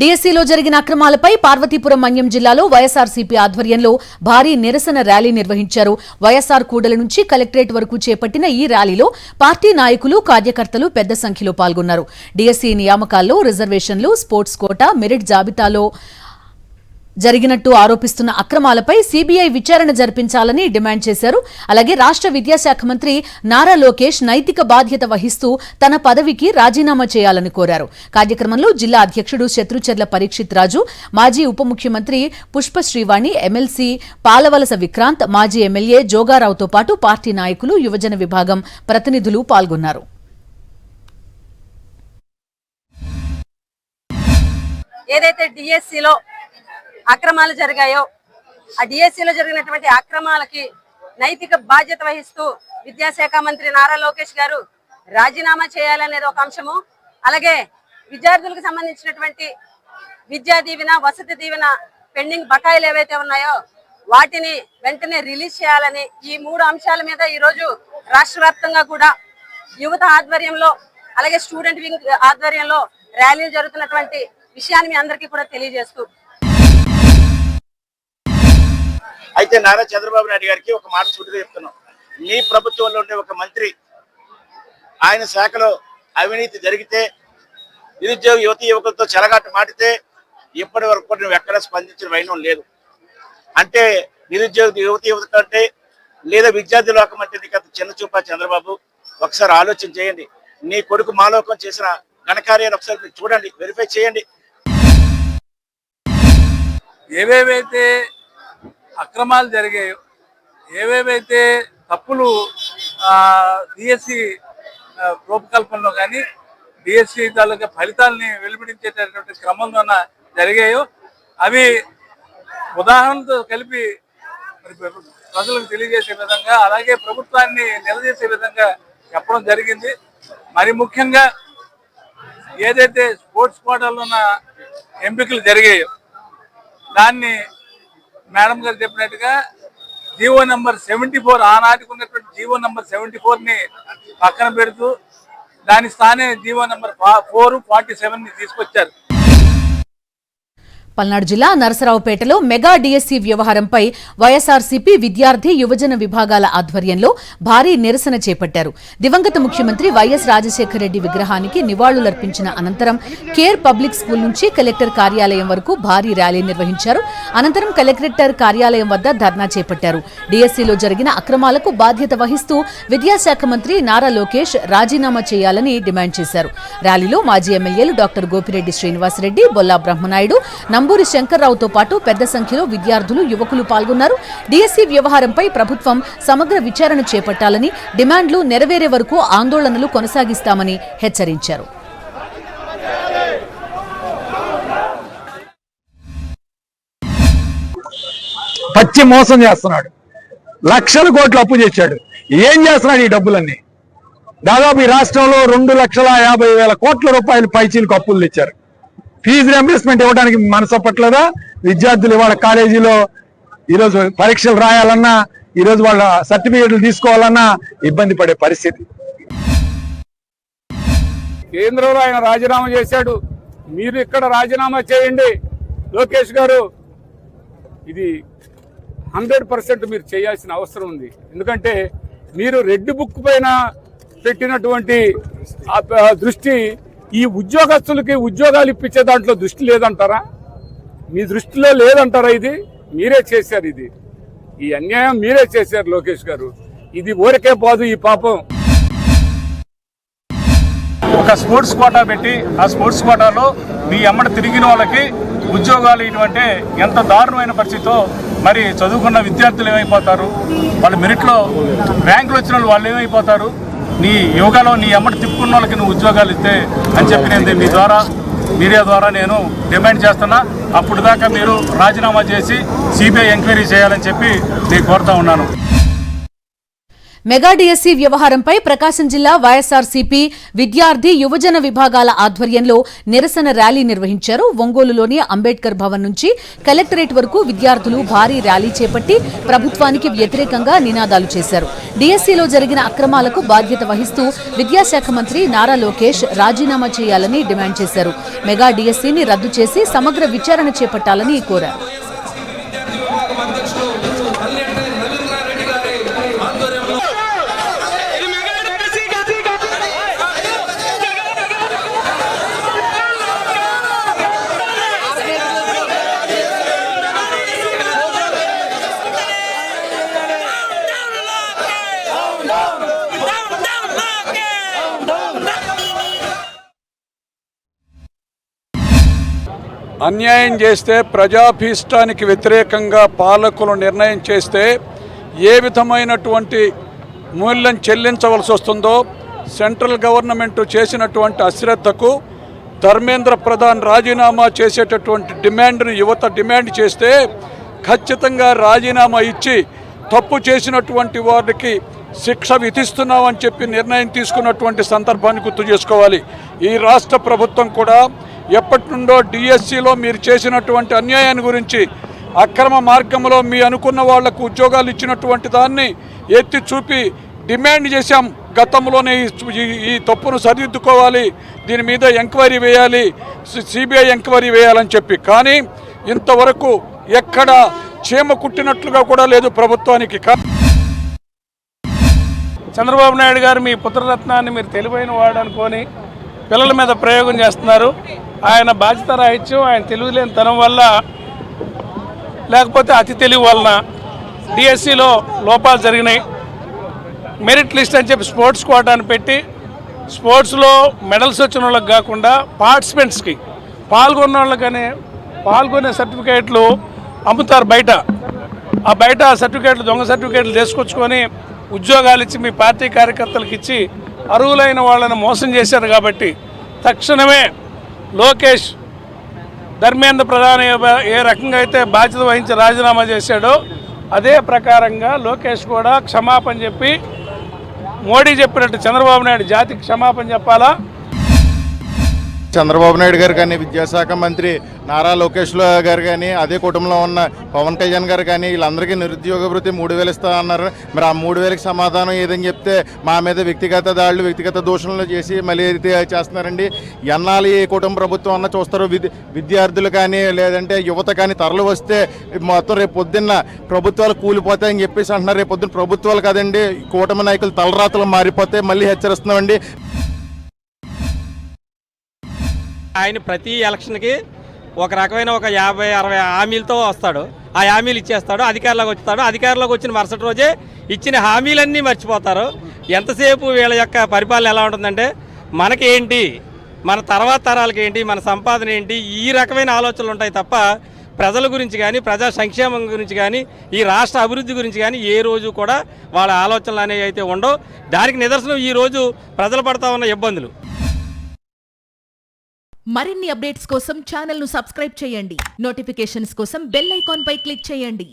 డిఎస్సీలో జరిగిన అక్రమాలపై పార్వతీపురం మన్యం జిల్లాలో వైఎస్ఆర్సీపీ ఆధ్వర్యంలో భారీ నిరసన ర్యాలీ నిర్వహించారు. వైఎస్ఆర్ కూడల నుంచి కలెక్టరేట్ వరకు చేపట్టిన ఈ ర్యాలీలో పార్టీ నాయకులు, కార్యకర్తలు పెద్ద సంఖ్యలో పాల్గొన్నారు. డిఎస్సీ నియామకాల్లో రిజర్వేషన్లు, స్పోర్ట్స్ కోటా, మెరిట్ జాబితాలో జరిగినట్టు ఆరోపిస్తున్న అక్రమాలపై సీబీఐ విచారణ జరిపించాలని డిమాండ్ చేశారు. అలాగే రాష్ట్ర విద్యాశాఖ మంత్రి నారా లోకేష్ నైతిక బాధ్యత వహిస్తూ తన పదవికి రాజీనామా చేయాలని కోరారు. కార్యక్రమంలో జిల్లా అధ్యక్షుడు శత్రుచర్ల పరీక్షిత్ రాజు, మాజీ ఉప ముఖ్యమంత్రి పుష్పశ్రీవాణి, ఎమ్మెల్సీ పాలవలస విక్రాంత్, మాజీ ఎమ్మెల్యే జోగారావుతో పాటు పార్టీ నాయకులు, యువజన విభాగం ప్రతినిధులు పాల్గొన్నారు. ఏదైతే డిఎస్సీలో అక్రమాలు జరిగాయో ఆ డిఎస్సీలో జరిగినటువంటి అక్రమాలకి నైతిక బాధ్యత వహిస్తూ విద్యాశాఖ మంత్రి నారా లోకేష్ గారు రాజీనామా చేయాలనేది ఒక అంశము. అలాగే విద్యార్థులకు సంబంధించినటువంటి విద్యా దీవెన, వసతి దీవెన పెండింగ్ బకాయిలు ఏవైతే ఉన్నాయో వాటిని వెంటనే రిలీజ్ చేయాలని ఈ మూడు అంశాల మీద ఈరోజు రాష్ట్ర వ్యాప్తంగా కూడా యువత ఆధ్వర్యంలో అలాగే స్టూడెంట్ వింగ్ ఆధ్వర్యంలో ర్యాలీలు జరుగుతున్నటువంటి విషయాన్ని మీ అందరికీ కూడా తెలియజేస్తూ, అయితే నారా చంద్రబాబు నాయుడు గారికి ఒక మాట సూటిగా చెప్తున్నాం. మీ ప్రభుత్వంలో ఉండే ఒక మంత్రి, ఆయన శాఖలో అవినీతి జరిగితే, నిరుద్యోగ యువకులతో చెలగాట మాటితే ఇప్పటి వరకు నువ్వు ఎక్కడ స్పందించిన వైనం లేదు. అంటే నిరుద్యోగ యువత కంటే లేదా విద్యార్థి లోకం అంటే నీకు అంత చిన్న చూపా చంద్రబాబు? ఒకసారి ఆలోచన చేయండి. నీ కొడుకు మాలోకం చేసిన ఘనకార్యాన్ని ఒకసారి మీరు చూడండి, వెరిఫై చేయండి. ఏవేవైతే అక్రమాలు జరిగాయో, ఏవేవైతే తప్పులు డిఎస్సి రూపకల్పనలో కానీ డిఎస్సి తాలూకా ఫలితాలని వెలువడించేటటువంటి క్రమంలోన జరిగాయో అవి ఉదాహరణతో కలిపి ప్రజలకు తెలియజేసే విధంగా, అలాగే ప్రభుత్వాన్ని నిలదీసే విధంగా చెప్పడం జరిగింది. మరి ముఖ్యంగా ఏదైతే స్పోర్ట్స్ కోటాలో ఉన్న ఎంపికలు జరిగాయో దాన్ని మేడం గారు చెప్పినట్టుగా జీవో నెంబర్ 74, ఆనాటికి ఉన్నటువంటి జీవో నెంబర్ 74ని పక్కన పెడుతూ దాని స్థానే జీవో నెంబర్ 447ని తీసుకొచ్చారు. పల్నాడు జిల్లా నరసరావుపేటలో మెగా డిఎస్సీ వ్యవహారంపై వైఎస్ఆర్సీపీ విద్యార్థి, యువజన విభాగాల ఆధ్వర్యంలో భారీ నిరసన చేపట్టారు. దివంగత ముఖ్యమంత్రి వైఎస్ రాజశేఖర రెడ్డి విగ్రహానికి నివాళులర్పించిన అనంతరం కేర్ పబ్లిక్ స్కూల్ నుంచి కలెక్టర్ కార్యాలయం వరకు భారీ ర్యాలీ నిర్వహించారు. అనంతరం కలెక్టర్ కార్యాలయం వద్ద ధర్నా చేపట్టారు. డిఎస్సీలో జరిగిన అక్రమాలకు బాధ్యత వహిస్తూ విద్యాశాఖ మంత్రి నారా లోకేష్ రాజీనామా చేయాలని డిమాండ్ చేశారు. ర్యాలీలో మాజీ ఎమ్మెల్యేలు డాక్టర్ గోపిరెడ్డి శ్రీనివాసరెడ్డి, బొల్లా బ్రహ్మనాయుడు, నంబూరి శంకర్రావుతో పాటు పెద్ద సంఖ్యలో విద్యార్థులు, యువకులు పాల్గొన్నారు. డిఎస్సీ వ్యవహారంపై ప్రభుత్వం సమగ్ర విచారణ చేపట్టాలని, డిమాండ్లు నెరవేరే వరకు ఆందోళనలు కొనసాగిస్తామని హెచ్చరించారు. పచ్చి మోసం చేస్తున్నాడు. లక్షల కోట్లు అప్పు చేశాడు. ఏం చేస్తున్నాడు ఈ డబ్బులన్నీ? దాదాపు ఈ రాష్ట్రంలో 2,50,000 కోట్ల రూపాయలు పైచీలకు అప్పులు తెచ్చారు. ఫీజు రియంబర్స్మెంట్ ఇవ్వడానికి మనసు పట్లేదా? విద్యార్థులు ఇవాళ కాలేజీలో ఈరోజు పరీక్షలు రాయాలన్నా, ఈరోజు వాళ్ళ సర్టిఫికేట్లు తీసుకోవాలన్నా ఇబ్బంది పడే పరిస్థితి. కేంద్రంలో ఆయన రాజీనామా చేశాడు, మీరు ఇక్కడ రాజీనామా చేయండి లోకేష్ గారు. ఇది 100% మీరు చేయాల్సిన అవసరం ఉంది. ఎందుకంటే మీరు రెడ్ బుక్ పైన పెట్టినటువంటి దృష్టి ఈ ఉద్యోగస్తులకి ఉద్యోగాలు ఇప్పించే దాంట్లో దృష్టి లేదంటారా? మీ దృష్టిలో లేదంటారా? ఇది మీరే చేశారు. ఇది ఈ అన్యాయం మీరే చేశారు లోకేష్ గారు. ఇది ఊరికే పోదు ఈ పాపం. ఒక స్పోర్ట్స్ కోటా పెట్టి ఆ స్పోర్ట్స్ కోటాలో మీ అమ్మడ తిరిగిన వాళ్ళకి ఉద్యోగాలు ఇటువంటి ఎంత దారుణమైన పరిస్థితితో మరి చదువుకున్న విద్యార్థులు ఏమైపోతారు? వాళ్ళు మెరిట్లో ర్యాంకులు వచ్చిన వాళ్ళు ఏమైపోతారు? నీ యోగాలో నీ అమ్మటి తిప్పుకున్న వాళ్ళకి నువ్వు ఉద్యోగాలు ఇస్తే అని చెప్పి నేను మీడియా ద్వారా నేను డిమాండ్ చేస్తున్నా. అప్పుడు దాకా మీరు రాజీనామా చేసి సిబిఐ ఎంక్వైరీ చేయాలని చెప్పి నేను కోరుతా ఉన్నాను. మెగా డిఎస్సి వ్యవహారంపై ప్రకాశం జిల్లా వైఎస్ఆర్సీపీ విద్యార్థి యువజన విభాగాల ఆధ్వర్యంలో నిరసన ర్యాలీ నిర్వహించారు. ఒంగోలులోని అంబేద్కర్ భవన్ నుంచి కలెక్టరేట్ వరకు విద్యార్థులు భారీ ర్యాలీ చేపట్టి ప్రభుత్వానికి వ్యతిరేకంగా నినాదాలు చేశారు. డిఎస్సిలో జరిగిన అక్రమాలకు బాధ్యత వహిస్తూ విద్యాశాఖ మంత్రి నారా లోకేష్ రాజీనామా చేయాలని డిమాండ్ చేశారు. మెగా డిఎస్సిని రద్దు చేసి సమగ్ర విచారణ చేపట్టాలని కోరారు. అన్యాయం చేస్తే ప్రజాభీష్టానికి వ్యతిరేకంగా పాలకులు నిర్ణయం చేస్తే ఏ విధమైనటువంటి మూల్యం చెల్లించవలసి వస్తుందో సెంట్రల్ గవర్నమెంట్ చేసినటువంటి అశ్రద్ధకు ధర్మేంద్ర ప్రధాన్ రాజీనామా చేసేటటువంటి డిమాండ్ను యువత డిమాండ్ చేస్తే ఖచ్చితంగా రాజీనామా ఇచ్చి తప్పు చేసినటువంటి వారికి శిక్ష విధిస్తున్నామని చెప్పి నిర్ణయం తీసుకున్నటువంటి సందర్భాన్ని గుర్తు చేసుకోవాలి. ఈ రాష్ట్ర ప్రభుత్వం కూడా ఎప్పటి నుండో డిఎస్సిలో మీరు చేసినటువంటి అన్యాయాన్ని గురించి అక్రమ మార్గంలో మీ అనుకున్న వాళ్లకు ఉద్యోగాలు ఇచ్చినటువంటి దాన్ని ఎత్తి చూపి డిమాండ్ చేశాం. గతంలోనే ఈ తప్పును సరిదిద్దుకోవాలి, దీని మీద ఎంక్వైరీ వేయాలి, సిబిఐ ఎంక్వైరీ వేయాలని చెప్పి. కానీ ఇంతవరకు ఎక్కడ చీమ కుట్టినట్లుగా కూడా లేదు ప్రభుత్వానికి. చంద్రబాబు నాయుడు గారు మీ పుత్రరత్నాన్ని మీరు తెలివైన వాడు అనుకొని పిల్లల మీద ప్రయోగం చేస్తున్నారు. ఆయన బాధ్యత రాహిత్యం, ఆయన తెలివిలేని తనం వల్ల లేకపోతే అతి తెలివి వలన డిఎస్సిలో లోపాలు జరిగినాయి. మెరిట్ లిస్ట్ అని చెప్పి స్పోర్ట్స్ కోటాను పెట్టి స్పోర్ట్స్లో మెడల్స్ వచ్చిన వాళ్ళకి కాకుండా పార్టిసిపెంట్స్కి పాల్గొన్న వాళ్ళకనే పాల్గొనే సర్టిఫికేట్లు అమ్ముతారు బయట. ఆ బయట సర్టిఫికేట్లు దొంగ సర్టిఫికేట్లు తీసుకొచ్చుకొని ఉద్యోగాలు ఇచ్చి మీ పార్టీ కార్యకర్తలకు ఇచ్చి అర్హులైన వాళ్ళని మోసం చేశారు. కాబట్టి తక్షణమే లోకేష్ ధర్మేంద్ర ప్రధాన్ ఏ రకంగా అయితే బాధ్యత వహించి రాజీనామా చేశాడో అదే ప్రకారంగా లోకేష్ కూడా క్షమాపణ చెప్పి మోడీ చెప్పినట్టు చంద్రబాబు నాయుడు జాతికి క్షమాపణ చెప్పాలా. చంద్రబాబు నాయుడు గారు కానీ, విద్యాశాఖ మంత్రి నారా లోకేష్ గారు కానీ, అదే కుటుంబంలో ఉన్న పవన్ కళ్యాణ్ గారు కానీ వీళ్ళందరికీ నిరుద్యోగ భృతి 3,000 ఇస్తా అన్నారు. మరి ఆ 3,000కి సమాధానం ఏదని చెప్తే మా మీద వ్యక్తిగత దాడులు, వ్యక్తిగత దూషణలు చేసి మళ్ళీ చేస్తున్నారండి. ఎన్నాళ్ళు ఈ కుటుంబ ప్రభుత్వం అన్న చూస్తారు. విద్యార్థులు కానీ లేదంటే యువత కానీ తరలి వస్తే మొత్తం రేపు పొద్దున్న ప్రభుత్వాలు కూలిపోతాయని చెప్పేసి అంటున్నారు. రేపు పొద్దున్న ప్రభుత్వాలు కదండి, కూటమి నాయకులు తలరాతలు మారిపోతే మళ్ళీ హెచ్చరిస్తున్నామండి. ఆయన ప్రతి ఎలక్షన్కి ఒక రకమైన ఒక 50-60 హామీలతో వస్తాడు. ఆ హామీలు ఇచ్చేస్తాడు, అధికారంలోకి వస్తాడు. అధికారంలోకి వచ్చిన మరుసటి రోజే ఇచ్చిన హామీలన్నీ మర్చిపోతారు. ఎంతసేపు వీళ్ళ యొక్క పరిపాలన ఎలా ఉంటుందంటే మనకేంటి, మన తర్వాత తరాలకి ఏంటి, మన సంపాదన ఏంటి, ఈ రకమైన ఆలోచనలు ఉంటాయి తప్ప ప్రజల గురించి కానీ, ప్రజా సంక్షేమం గురించి కానీ, ఈ రాష్ట్ర అభివృద్ధి గురించి కానీ ఏ రోజు కూడా వాళ్ళ ఆలోచనలు అనేవి అయితే ఉండవు. దానికి నిదర్శనం ఈరోజు ప్రజలు పడతా ఉన్న ఇబ్బందులు. మరిన్ని అప్డేట్స్ కోసం ఛానల్ ను సబ్స్క్రైబ్ చేయండి. నోటిఫికేషన్స్ కోసం బెల్ ఐకాన్ పై క్లిక్ చేయండి.